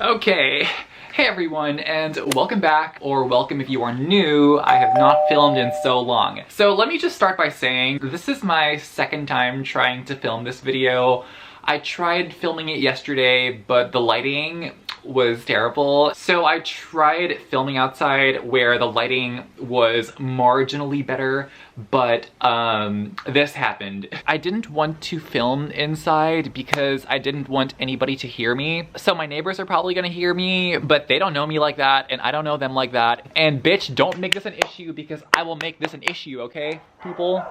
Okay, hey everyone, and welcome back, or welcome if you are new. I have not filmed in so long. So let me just start by saying, this is my second time trying to film this video. I tried filming it yesterday, but the lighting was terrible. So I tried filming outside where the lighting was marginally better, but this happened. I didn't want to film inside because I didn't want anybody to hear me. So my neighbors are probably gonna hear me, but they don't know me like that, and I don't know them like that. And bitch, don't make this an issue because I will make this an issue, okay, people?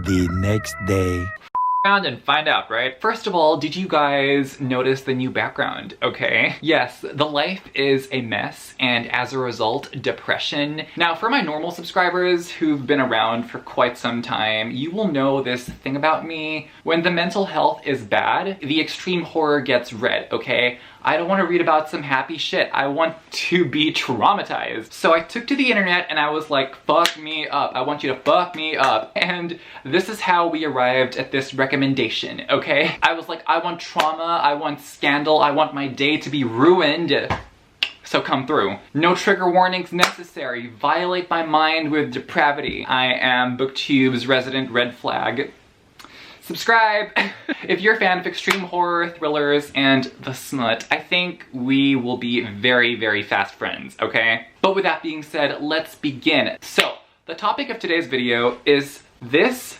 The next day. Around and find out, right? First of all, did you guys notice the new background? Okay. Yes, the life is a mess, and as a result, depression. Now, for my normal subscribers who've been around for quite some time, you will know this thing about me. When the mental health is bad, the extreme horror gets red, okay? I don't want to read about some happy shit. I want to be traumatized. So I took to the internet and I was like, fuck me up. I want you to fuck me up. And this is how we arrived at this recommendation, okay? I was like, I want trauma, I want scandal, I want my day to be ruined. So come through. No trigger warnings necessary. Violate my mind with depravity. I am BookTube's resident red flag. Subscribe! If you're a fan of extreme horror, thrillers, and the smut, I think we will be very, very fast friends, okay? But with that being said, let's begin. So, the topic of today's video is this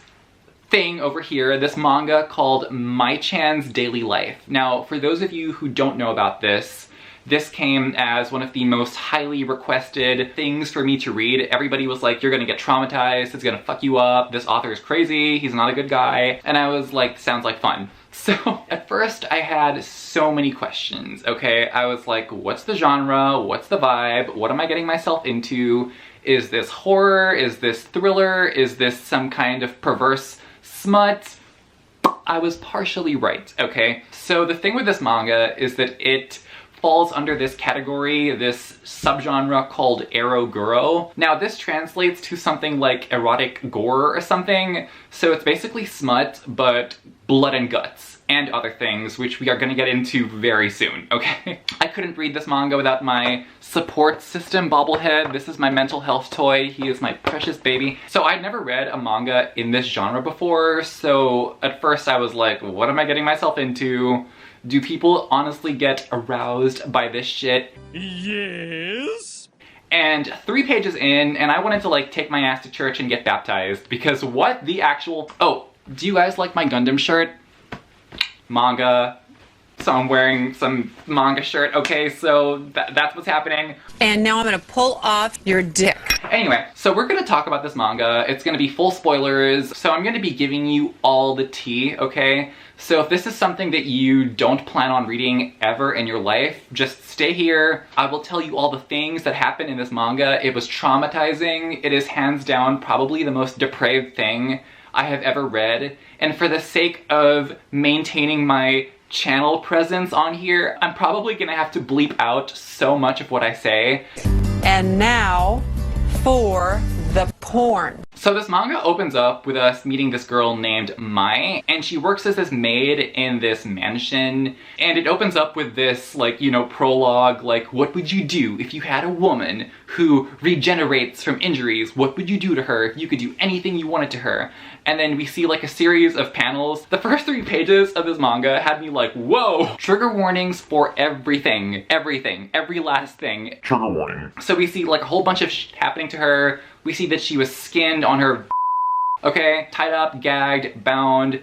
thing over here, this manga called Mai-chan's Daily Life. Now, for those of you who don't know about this, this came as one of the most highly requested things for me to read. Everybody was like, you're gonna get traumatized, it's gonna fuck you up, this author is crazy, he's not a good guy. And I was like, sounds like fun. So at first I had so many questions, okay? I was like, what's the genre? What's the vibe? What am I getting myself into? Is this horror? Is this thriller? Is this some kind of perverse smut? I was partially right, okay? So the thing with this manga is that it falls under this category, this subgenre called eroguro. Now this translates to something like erotic gore or something, so it's basically smut, but blood and guts, and other things, which we are gonna get into very soon, okay? I couldn't read this manga without my support system bobblehead. This is my mental health toy. He is my precious baby. So I'd never read a manga in this genre before, so at first I was like, what am I getting myself into? Do people honestly get aroused by this shit? Yes. And 3 pages in, and I wanted to like take my ass to church and get baptized, because what the actual... Oh, do you guys like my Gundam shirt? Manga. So I'm wearing some manga shirt, okay, so that's what's happening. And now I'm gonna pull off your dick. Anyway, so we're gonna talk about this manga. It's gonna be full spoilers, so I'm gonna be giving you all the tea, okay? So if this is something that you don't plan on reading ever in your life, just stay here. I will tell you all the things that happen in this manga. It was traumatizing. It is hands down probably the most depraved thing I have ever read. And for the sake of maintaining my channel presence on here, I'm probably gonna have to bleep out so much of what I say. And now for the porn. So this manga opens up with us meeting this girl named Mai, and she works as this maid in this mansion, and it opens up with this, like, you know, prologue, like, what would you do if you had a woman who regenerates from injuries? What would you do to her if you could do anything you wanted to her? And then we see like a series of panels. The first 3 pages of this manga had me like, whoa! Trigger warnings for everything. Everything. Every last thing. Trigger warning. So we see like a whole bunch of shit happening to her. We see that she was skinned on her okay? Tied up, gagged, bound,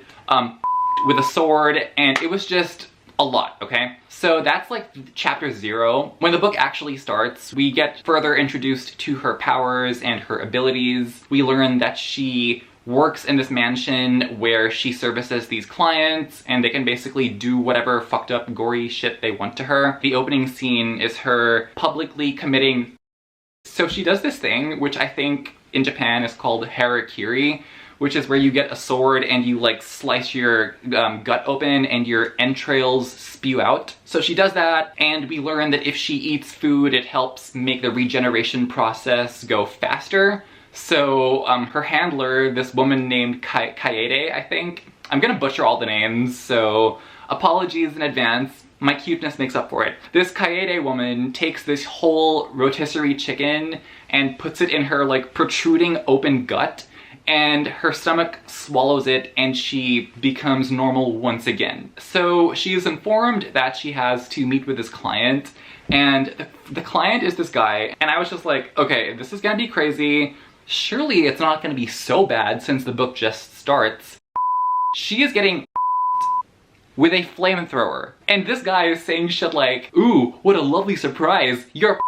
with a sword, and it was just a lot, okay? So that's like chapter 0. When the book actually starts, we get further introduced to her powers and her abilities. We learn that she works in this mansion where she services these clients, and they can basically do whatever fucked up gory shit they want to her. The opening scene is her publicly committing... So she does this thing, which I think in Japan is called harakiri, which is where you get a sword and you like slice your gut open and your entrails spew out. So she does that, and we learn that if she eats food, it helps make the regeneration process go faster. So her handler, this woman named Kaede, I think. I'm gonna butcher all the names, so apologies in advance. My cuteness makes up for it. This Kaede woman takes this whole rotisserie chicken and puts it in her like protruding open gut, and her stomach swallows it and she becomes normal once again. So she is informed that she has to meet with this client, and the client is this guy, and I was just like, okay, this is gonna be crazy. Surely it's not gonna be so bad since the book just starts. She is getting with a flamethrower. And this guy is saying shit like, ooh, what a lovely surprise. Your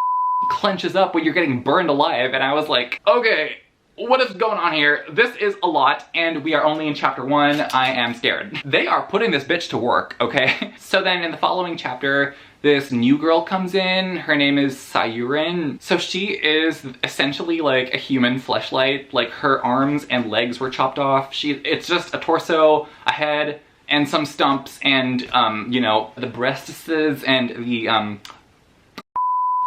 clenches up when you're getting burned alive. And I was like, okay, what is going on here? This is a lot, and we are only in chapter 1. I am scared. They are putting this bitch to work, okay? So then in the following chapter, this new girl comes in. Her name is Sayurin. So she is essentially like a human fleshlight. Like her arms and legs were chopped off. It's just a torso, a head, and some stumps, and you know, the breasts and the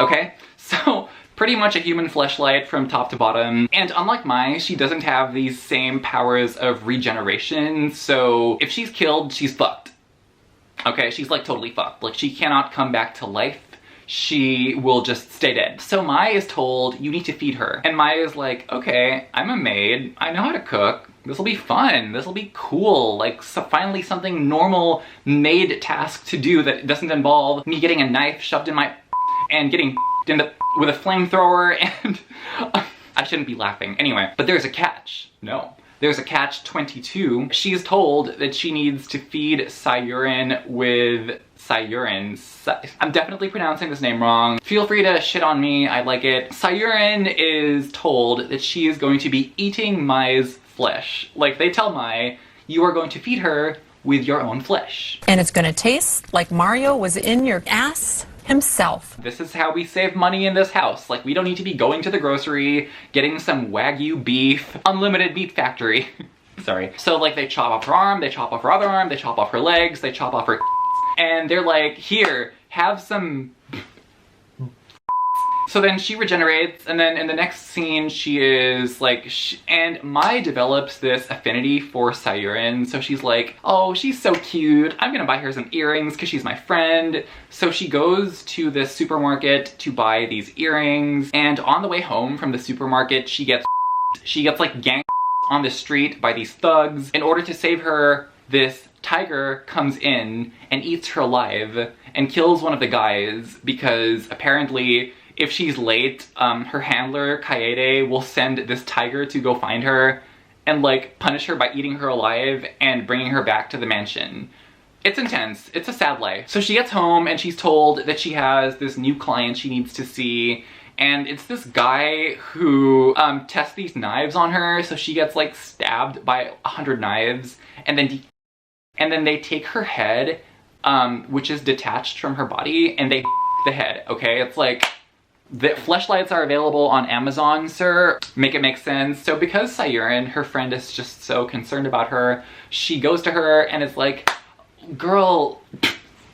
okay? So pretty much a human fleshlight from top to bottom. And unlike Mai, she doesn't have these same powers of regeneration, so if she's killed, she's fucked. Okay, she's like totally fucked. Like she cannot come back to life. She will just stay dead. So Mai is told, you need to feed her. And Mai is like, okay, I'm a maid. I know how to cook. This will be fun. This will be cool. Like finally something normal maid task to do that doesn't involve me getting a knife shoved in my and getting in the with a flamethrower, and I shouldn't be laughing. Anyway, but there's a catch. No. There's a catch 22. She's told that she needs to feed Sayurin with Sayurin. I'm definitely pronouncing this name wrong. Feel free to shit on me, I like it. Sayurin is told that she is going to be eating Mai's flesh. Like they tell Mai, you are going to feed her with your own flesh. And it's gonna taste like Mario was in your ass himself. This is how we save money in this house. Like we don't need to be going to the grocery, getting some Wagyu beef, unlimited meat factory. Sorry. So like they chop off her arm, they chop off her other arm, they chop off her legs, they chop off her and they're like, here, have some. So then she regenerates, and then in the next scene she is like, and Mai develops this affinity for Sayurin, so she's like, oh, she's so cute, I'm gonna buy her some earrings because she's my friend. So she goes to the supermarket to buy these earrings, and on the way home from the supermarket she gets like ganked on the street by these thugs. In order to save her, this tiger comes in and eats her alive and kills one of the guys because apparently if she's late, her handler, Kaede, will send this tiger to go find her and like punish her by eating her alive and bringing her back to the mansion. It's intense. It's a sad life. So she gets home and she's told that she has this new client she needs to see, and it's this guy who tests these knives on her, so she gets like stabbed by 100 knives, and then they take her head, which is detached from her body, and they the head, okay? It's like, the fleshlights are available on Amazon, sir. Make it make sense. So because Sayurin, her friend, is just so concerned about her, she goes to her and is like, girl,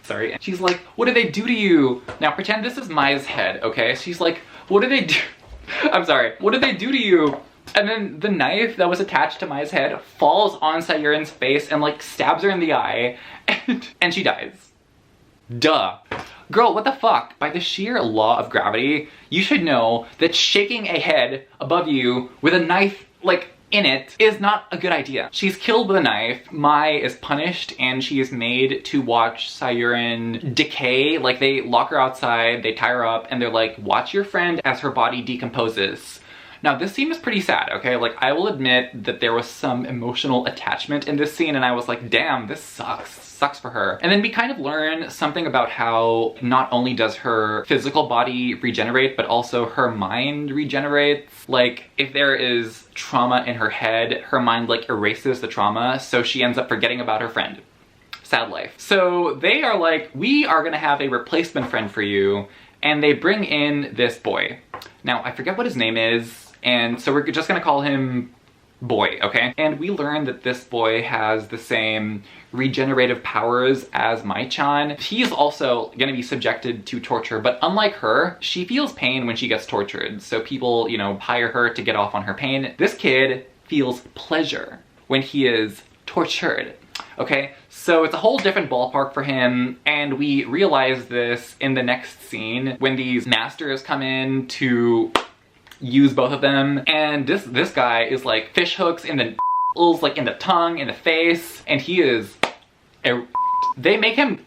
sorry. And she's like, what did they do to you? Now pretend this is Mai's head, okay? She's like, what did they do? I'm sorry. What did they do to you? And then the knife that was attached to Mai's head falls on Sayurin's face and like stabs her in the eye, and she dies. Duh. Girl, what the fuck? By the sheer law of gravity, you should know that shaking a head above you with a knife, like, in it is not a good idea. She's killed with a knife, Mai is punished, and she is made to watch Sayurin decay. Like, they lock her outside, they tie her up, and they're like, watch your friend as her body decomposes. Now, this scene was pretty sad, okay? Like, I will admit that there was some emotional attachment in this scene, and I was like, damn, this sucks. Sucks for her. And then we kind of learn something about how not only does her physical body regenerate, but also her mind regenerates. Like, if there is trauma in her head, her mind, like, erases the trauma, so she ends up forgetting about her friend. Sad life. So they are like, we are gonna have a replacement friend for you, and they bring in this boy. Now, I forget what his name is, and so we're just gonna call him boy, okay? And we learn that this boy has the same regenerative powers as Mai-chan. He's also gonna be subjected to torture, but unlike her, she feels pain when she gets tortured. So people, you know, hire her to get off on her pain. This kid feels pleasure when he is tortured. Okay, so it's a whole different ballpark for him, and we realize this in the next scene when these masters come in to use both of them, and this guy is like fish hooks in the like in the tongue, in the face, and he is they make him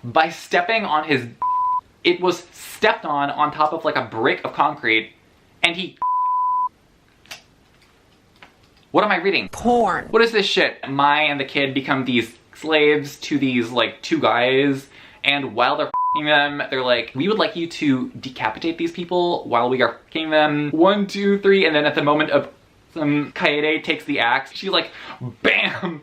by stepping on his it was stepped on top of like a brick of concrete, and he what am I reading? Porn. What is this shit? Mai and the kid become these slaves to these like two guys, and while they're f***ing them, they're like, we would like you to decapitate these people while we are f***ing them. 1, 2, 3, and then at the moment of Kaede takes the axe, she's like, bam!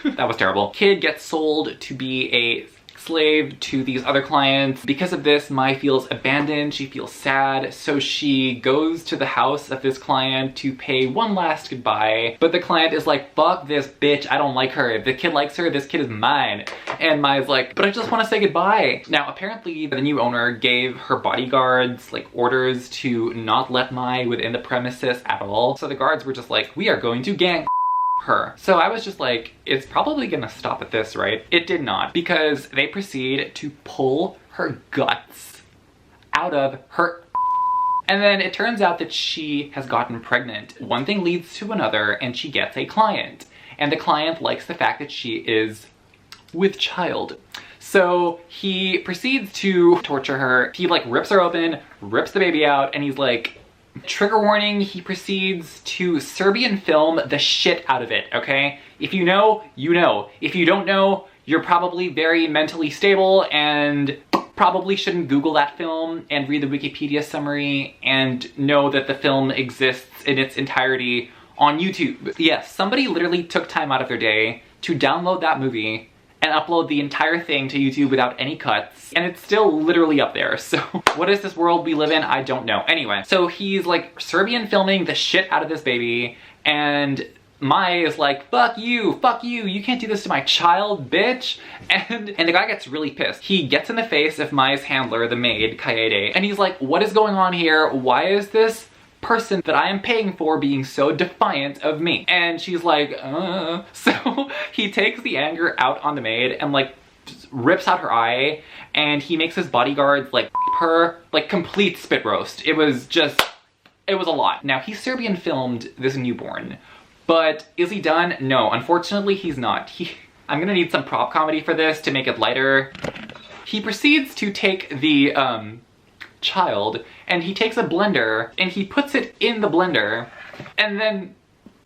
That was terrible. Kid gets sold to be a slave to these other clients. Because of this, Mai feels abandoned, she feels sad, so she goes to the house of this client to pay one last goodbye, but the client is like, fuck this bitch, I don't like her. If the kid likes her, this kid is mine. And Mai's like, but I just want to say goodbye. Now, apparently the new owner gave her bodyguards like orders to not let Mai within the premises at all. So the guards were just like, we are going to gang her. So I was just like, it's probably gonna stop at this, right? It did not, because they proceed to pull her guts out of her, and then it turns out that she has gotten pregnant. One thing leads to another, and she gets a client, and the client likes the fact that she is with child. So he proceeds to torture her. He like rips her open, rips the baby out, and he's like, trigger warning, he proceeds to Serbian film the shit out of it, okay? If you know, you know. If you don't know, you're probably very mentally stable and probably shouldn't Google that film and read the Wikipedia summary and know that the film exists in its entirety on YouTube. Yes, somebody literally took time out of their day to download that movie and upload the entire thing to YouTube without any cuts, and it's still literally up there. So what is this world we live in? I don't know. Anyway, so he's like Serbian filming the shit out of this baby, and Mai is like, fuck you, you can't do this to my child, bitch. And the guy gets really pissed. He gets in the face of Mai's handler, the maid, Kaede, and he's like, what is going on here? Why is this person that I am paying for being so defiant of me? And she's like, So he takes the anger out on the maid and like rips out her eye, and he makes his bodyguards like her, like complete spit roast. It was a lot. Now, he Serbian filmed this newborn, but is he done? No, unfortunately he's not. I'm gonna need some prop comedy for this to make it lighter. He proceeds to take the child, and he takes a blender and he puts it in the blender, and then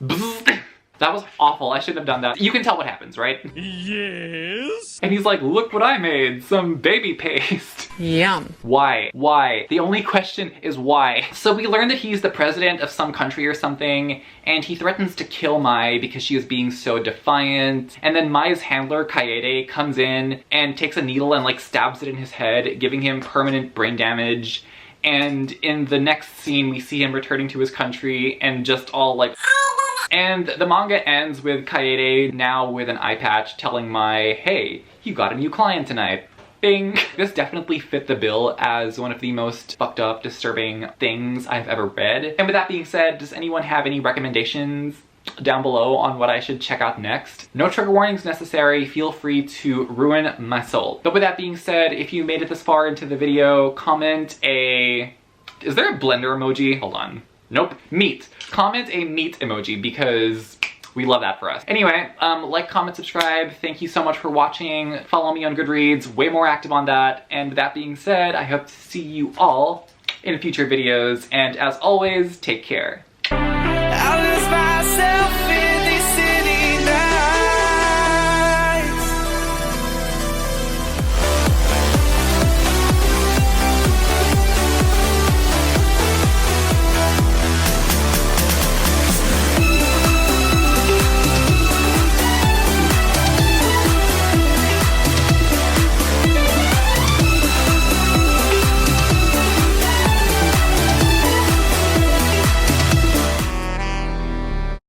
bzzz, that was awful. I shouldn't have done that. You can tell what happens, right? Yes. And he's like, look what I made, some baby paste. Yum. Why? Why? The only question is why. So we learn that he's the president of some country or something, and he threatens to kill Mai because she is being so defiant. And then Mai's handler, Kaede, comes in and takes a needle and like stabs it in his head, giving him permanent brain damage. And in the next scene, we see him returning to his country and just all like, and the manga ends with Kaede now with an eye patch telling Mai, hey, you got a new client tonight. Bing! This definitely fit the bill as one of the most fucked up, disturbing things I've ever read. And with that being said, does anyone have any recommendations down below on what I should check out next? No trigger warnings necessary, feel free to ruin my soul. But with that being said, if you made it this far into the video, comment a... Is there a blender emoji? Hold on. Nope. Meat. Comment a meat emoji because we love that for us. Anyway, like, comment, subscribe. Thank you so much for watching. Follow me on Goodreads, way more active on that. And with that being said, I hope to see you all in future videos. And as always, take care.